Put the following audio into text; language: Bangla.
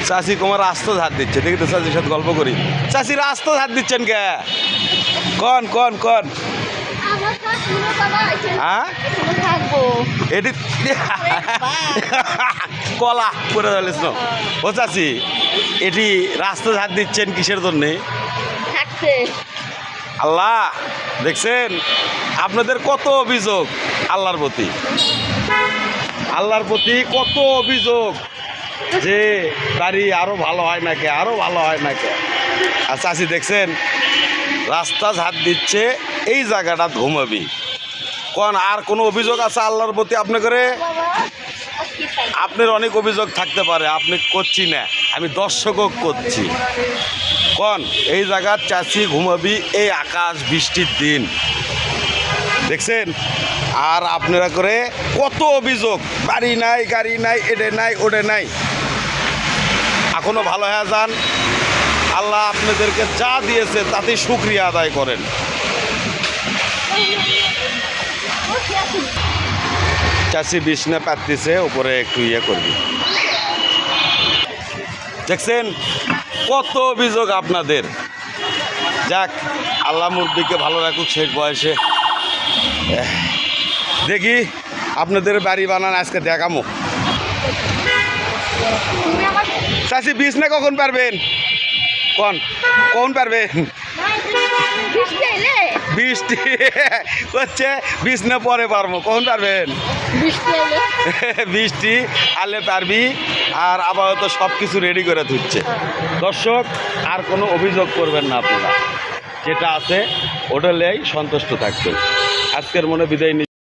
চাষি তোমার রাস্তা ধার দিচ্ছে, দেখি তো চাষির সাথে গল্প করি। চাষি রাস্তা ধার দিচ্ছেন কে? কন কন কন হ্যাঁ এটি কলা করে ফেলিস না। ও চাষি এটি রাস্তা ধার দিচ্ছেন কিসের জন্যে? আল্লাহ দেখছেন আপনাদের কত অভিযোগ আল্লাহর প্রতি, আল্লাহর প্রতি কত অভিযোগ যে গাড়ি আরো ভালো হয় না কে, আরো ভালো হয় না কে। আর চাষি দেখছেন রাস্তা ঝাড় দিচ্ছে, এই জায়গাটা ঘুমাবি কোন আর কোনো অভিযোগ আছে আল্লাহর প্রতি? আপনি করে আপনার অনেক অভিযোগ থাকতে পারে, আপনি করছি না, আমি দর্শকও করছি। কোন এই জায়গার চাষি ঘুমাবি এই আকাশ বৃষ্টির দিন দেখছেন। আর আপনারা করে কত অভিযোগ, বাড়ি নাই গাড়ি নাই এডে নাই ওডে নাই। এখনো ভালো হয়ে যান, আল্লাহ আপনাদেরকে যা দিয়েছে তাতে শুকরিয়া আদায় করেন। চাষি বিছনা পাততেছে, উপরে একটু ইয়ে করবি। দেখছেন কত অভিযোগ আপনাদের। যাক আল্লাহ মুরব্বিকে ভালো রাখুক শেষ বয়সে। দেখি আপনাদের বাড়ি বানান আজকে দেখামো। চাষি বিছনা কখন পারবেন? কখন পারবেন? বৃষ্টি হচ্ছে বিছনা পরে পারবো, কখন পারবেন? বৃষ্টি আলে পারবি। আর আপাতত সব কিছু রেডি করে দিচ্ছে। দর্শক আর কোনো অভিযোগ করবেন না, আপনারা যেটা আছে ওটা লেই সন্তুষ্ট থাকবেন। আজকের মনে বিদায়